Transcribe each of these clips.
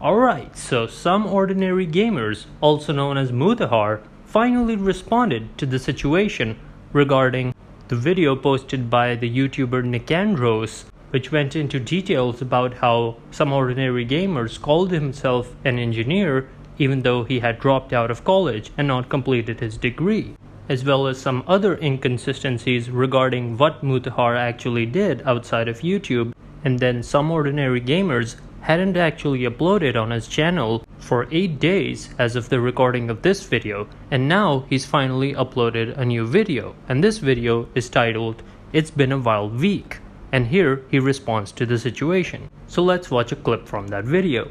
Alright, so some ordinary gamers, also known as Mutahar, finally responded to the situation regarding the video posted by the YouTuber Nicandros, which went into details about how some ordinary gamers called himself an engineer even though he had dropped out of college and not completed his degree, as well as some other inconsistencies regarding what Mutahar actually did outside of YouTube. And then some ordinary gamers hadn't actually uploaded on his channel for 8 days as of the recording of this video, and now he's finally uploaded a new video, and this video is titled "It's Been a Wild Week," and here he responds to the situation. So let's watch a clip from that video.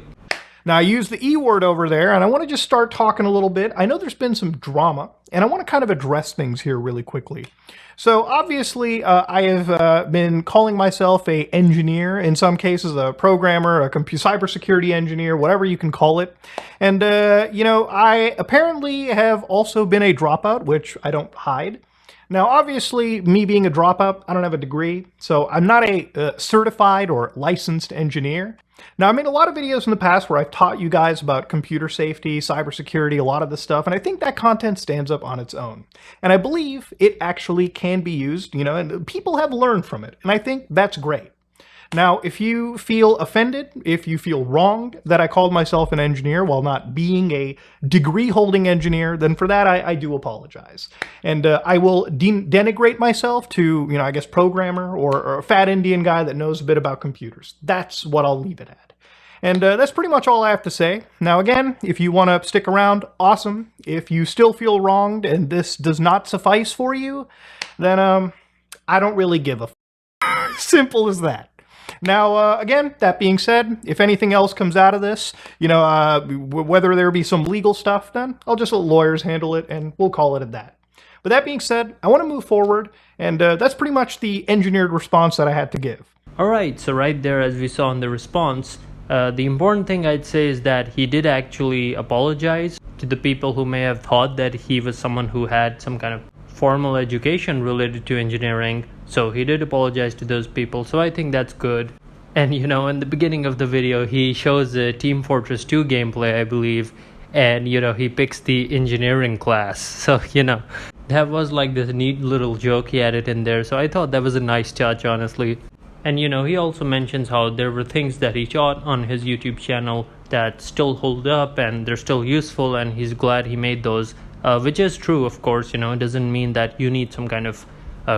Now I use the E word over there, and I want to just start talking a little bit. I know there's been some drama, and I want to kind of address things here really quickly. So obviously I have been calling myself an engineer, in some cases a programmer, a cybersecurity engineer, whatever you can call it. And you know, I apparently have also been a dropout, which I don't hide. Now, obviously, me being a dropout, I don't have a degree, so I'm not a certified or licensed engineer. Now, I made a lot of videos in the past where I've taught you guys about computer safety, cybersecurity, a lot of this stuff, and I think that content stands up on its own. And I believe it actually can be used, you know, and people have learned from it, and I think that's great. Now, if you feel offended, if you feel wronged that I called myself an engineer while not being a degree-holding engineer, then for that I do apologize. And I will denigrate myself to, you know, I guess programmer or a fat Indian guy that knows a bit about computers. That's what I'll leave it at. And that's pretty much all I have to say. Now again, if you want to stick around, awesome. If you still feel wronged and this does not suffice for you, then I don't really give a f***. Simple as that. Now, again, that being said, if anything else comes out of this, you know, whether there be some legal stuff, then I'll just let lawyers handle it, and we'll call it at that. But that being said, I want to move forward, and that's pretty much the engineered response that I had to give. Alright, so right there, as we saw in the response, the important thing I'd say is that he did actually apologize to the people who may have thought that he was someone who had some kind of formal education related to engineering. So he did apologize to those people, so I think that's good. And you know, in the beginning of the video, he shows a Team Fortress 2 gameplay, I believe, and you know, he picks the engineering class. So you know, that was like this neat little joke he added in there, so I thought that was a nice touch, honestly. And you know, he also mentions how there were things that he taught on his YouTube channel that still hold up and they're still useful, and he's glad he made those, which is true, of course. You know, it doesn't mean that you need some kind of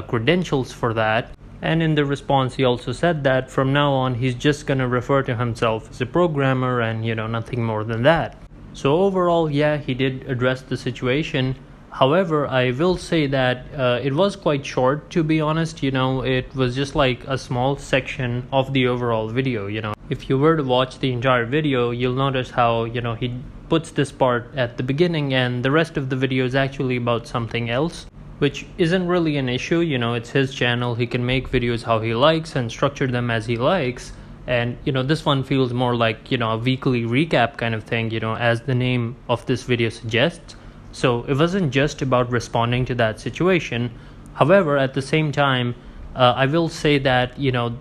credentials for that. And in the response, he also said that from now on he's just gonna refer to himself as a programmer and, you know, nothing more than that. So overall, yeah, he did address the situation. However, I will say that it was quite short, to be honest. You know, it was just like a small section of the overall video. You know, if you were to watch the entire video, you'll notice how, you know, he puts this part at the beginning and the rest of the video is actually about something else, which isn't really an issue. You know, it's his channel, he can make videos how he likes and structure them as he likes. And you know, this one feels more like, you know, a weekly recap kind of thing, you know, as the name of this video suggests. So it wasn't just about responding to that situation. However, at the same time, I will say that, you know,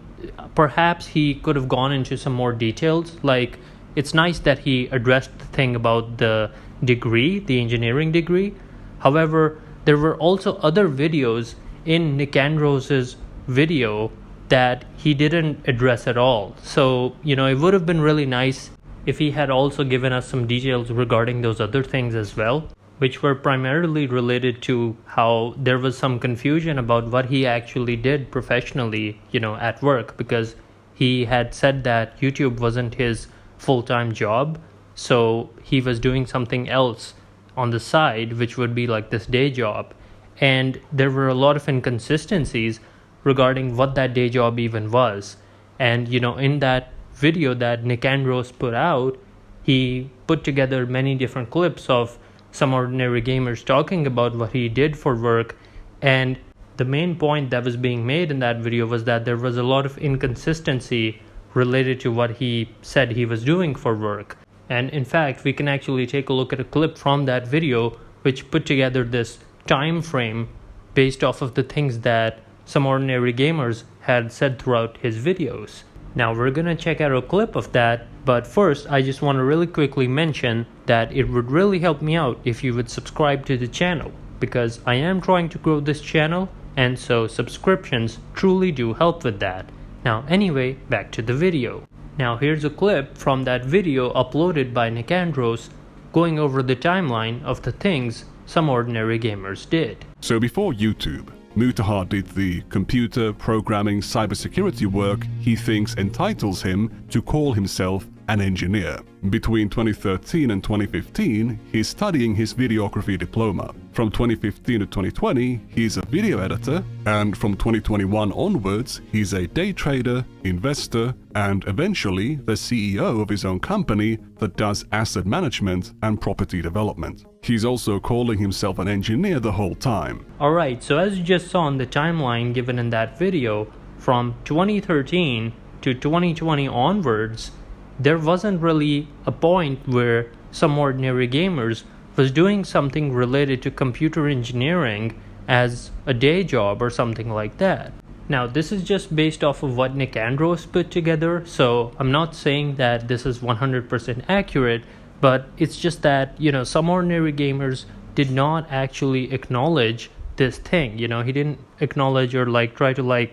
perhaps he could have gone into some more details. Like, it's nice that he addressed the thing about the degree, the engineering degree. However, there were also other videos in Nicandros's video that he didn't address at all. So, you know, it would have been really nice if he had also given us some details regarding those other things as well, which were primarily related to how there was some confusion about what he actually did professionally, you know, at work, because he had said that YouTube wasn't his full-time job, so he was doing something else on the side, which would be like this day job. And there were a lot of inconsistencies regarding what that day job even was. And you know, in that video that Nicandros put out, he put together many different clips of some ordinary gamers talking about what he did for work, and the main point that was being made in that video was that there was a lot of inconsistency related to what he said he was doing for work. And in fact, we can actually take a look at a clip from that video which put together this time frame based off of the things that some ordinary gamers had said throughout his videos. Now we're gonna check out a clip of that, But first, I just want to really quickly mention that it would really help me out if you would subscribe to the channel, because I am trying to grow this channel, and so subscriptions truly do help with that. Now anyway, back to the video. Now here's a clip from that video uploaded by Nicandros going over the timeline of the things some ordinary gamers did. So before YouTube, Mutahar did the computer, programming, cybersecurity work he thinks entitles him to call himself an engineer. Between 2013 and 2015, he's studying his videography diploma. From 2015 to 2020, he's a video editor, and from 2021 onwards, he's a day trader, investor, and eventually the CEO of his own company that does asset management and property development. He's also calling himself an engineer the whole time. Alright, so as you just saw in the timeline given in that video, from 2013 to 2020 onwards, there wasn't really a point where Some Ordinary Gamers was doing something related to computer engineering as a day job or something like that. Now this is just based off of what Nicandros put together, so I'm not saying that this is 100% accurate, but it's just that, Some Ordinary Gamers did not actually acknowledge this thing. He didn't acknowledge or try to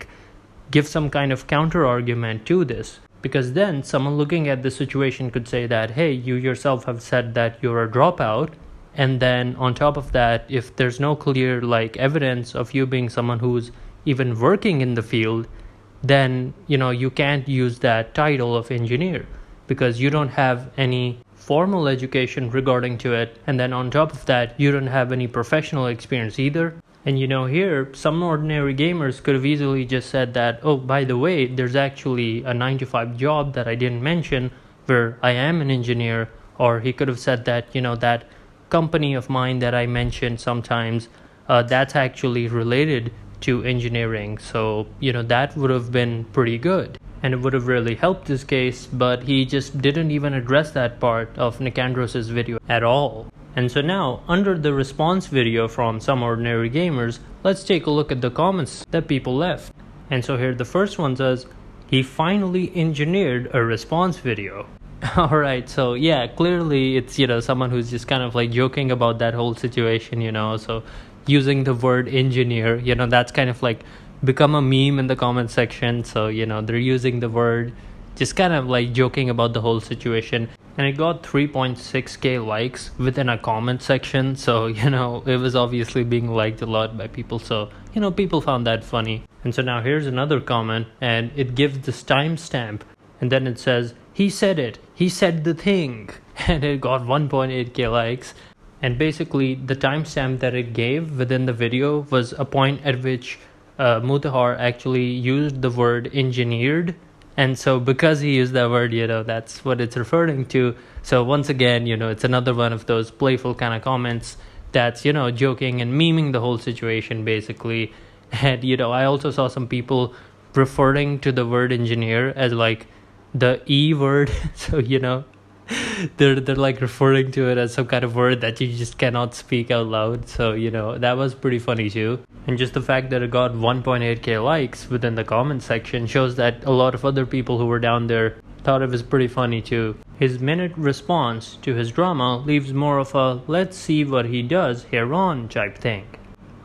give some kind of counter argument to this. Because then someone looking at the situation could say that, hey, you yourself have said that you're a dropout, and then on top of that, if there's no clear evidence of you being someone who's even working in the field, then you can't use that title of engineer because you don't have any formal education regarding to it, and then on top of that, you don't have any professional experience either. And here, Some Ordinary Gamers could have easily just said that, oh, by the way, there's actually a 9-to-5 job that I didn't mention where I am an engineer. Or he could have said that, that company of mine that I mentioned sometimes, that's actually related to engineering. So, that would have been pretty good. And it would have really helped his case, but he just didn't even address that part of Nicandros' video at all. And so now, under the response video from Some Ordinary Gamers, let's take a look at the comments that people left. And so here the first one says, he finally engineered a response video. Alright, so yeah, clearly it's, someone who's just kind of joking about that whole situation, so using the word engineer, that's kind of become a meme in the comment section. So, they're using the word, just kind of joking about the whole situation. And it got 3.6k likes within a comment section, so it was obviously being liked a lot by people, so people found that funny. And so now here's another comment, and it gives this timestamp, and then it says, he said it, he said the thing, and it got 1.8k likes. And basically the timestamp that it gave within the video was a point at which Mutahar actually used the word engineered. And so because he used that word, that's what it's referring to. So once again, it's another one of those playful kind of comments that's, joking and memeing the whole situation basically. And, I also saw some people referring to the word engineer as the E word. So, they're referring to it as some kind of word that you just cannot speak out loud. So, that was pretty funny too. And just the fact that it got 1.8k likes within the comment section shows that a lot of other people who were down there thought it was pretty funny too. His minute response to his drama leaves more of a let's see what he does here on type thing.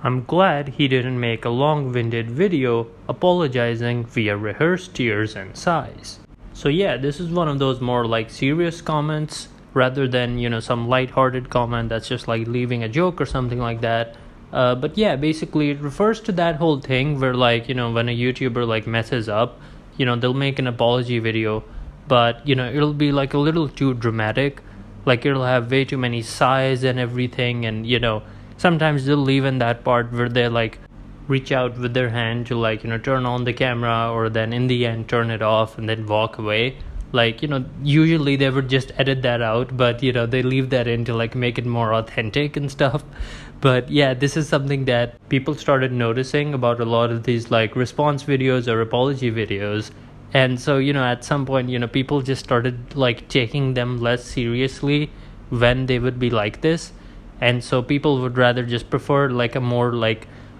I'm glad he didn't make a long-winded video apologizing via rehearsed tears and sighs. So yeah, this is one of those more serious comments rather than, some lighthearted comment that's just leaving a joke or something like that. But yeah, basically it refers to that whole thing where when a YouTuber messes up, they'll make an apology video, but it'll be a little too dramatic. It'll have way too many sighs and everything, and sometimes they'll leave in that part where they reach out with their hand to turn on the camera, or then in the end turn it off and then walk away. Usually they would just edit that out, but they leave that in to make it more authentic and stuff. But yeah, this is something that people started noticing about a lot of these response videos or apology videos. And so at some point people just started taking them less seriously when they would be like this. And so people would rather just prefer a more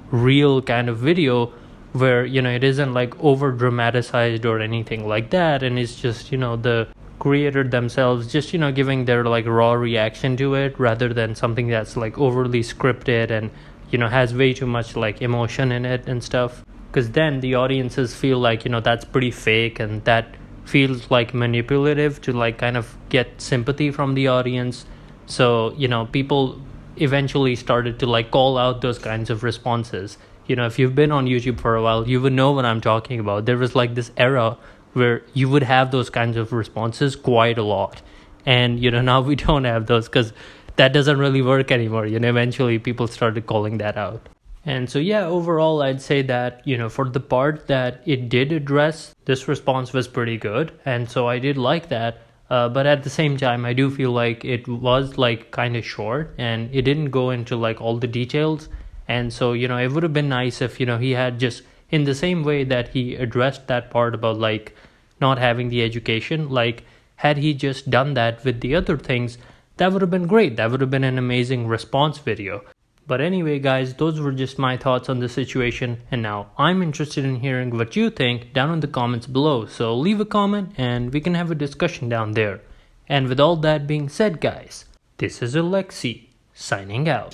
real kind of video where it isn't over dramatized or anything like that, and it's just the creator themselves, just, you know, giving their like raw reaction to it rather than something that's like overly scripted and, you know, has way too much like emotion in it and stuff. Because then the audiences feel like, you know, that's pretty fake, and that feels like manipulative to like kind of get sympathy from the audience. So, you know, people eventually started to like call out those kinds of responses. You know, if you've been on YouTube for a while, you would know what I'm talking about. There was like this era where you would have those kinds of responses quite a lot. And, you know, now we don't have those because that doesn't really work anymore. You know, eventually people started calling that out. And so, yeah, overall, I'd say that, you know, for the part that it did address, this response was pretty good. And so I did like that. But at the same time, I do feel like it was like kind of short and it didn't go into like all the details. And so, you know, it would have been nice if, you know, he had just, in the same way that he addressed that part about like not having the education, like had he just done that with the other things, that would have been great. That would have been an amazing response video. But anyway, guys, those were just my thoughts on the situation. And now I'm interested in hearing what you think down in the comments below. So leave a comment and we can have a discussion down there. And with all that being said, guys, this is Alexi signing out.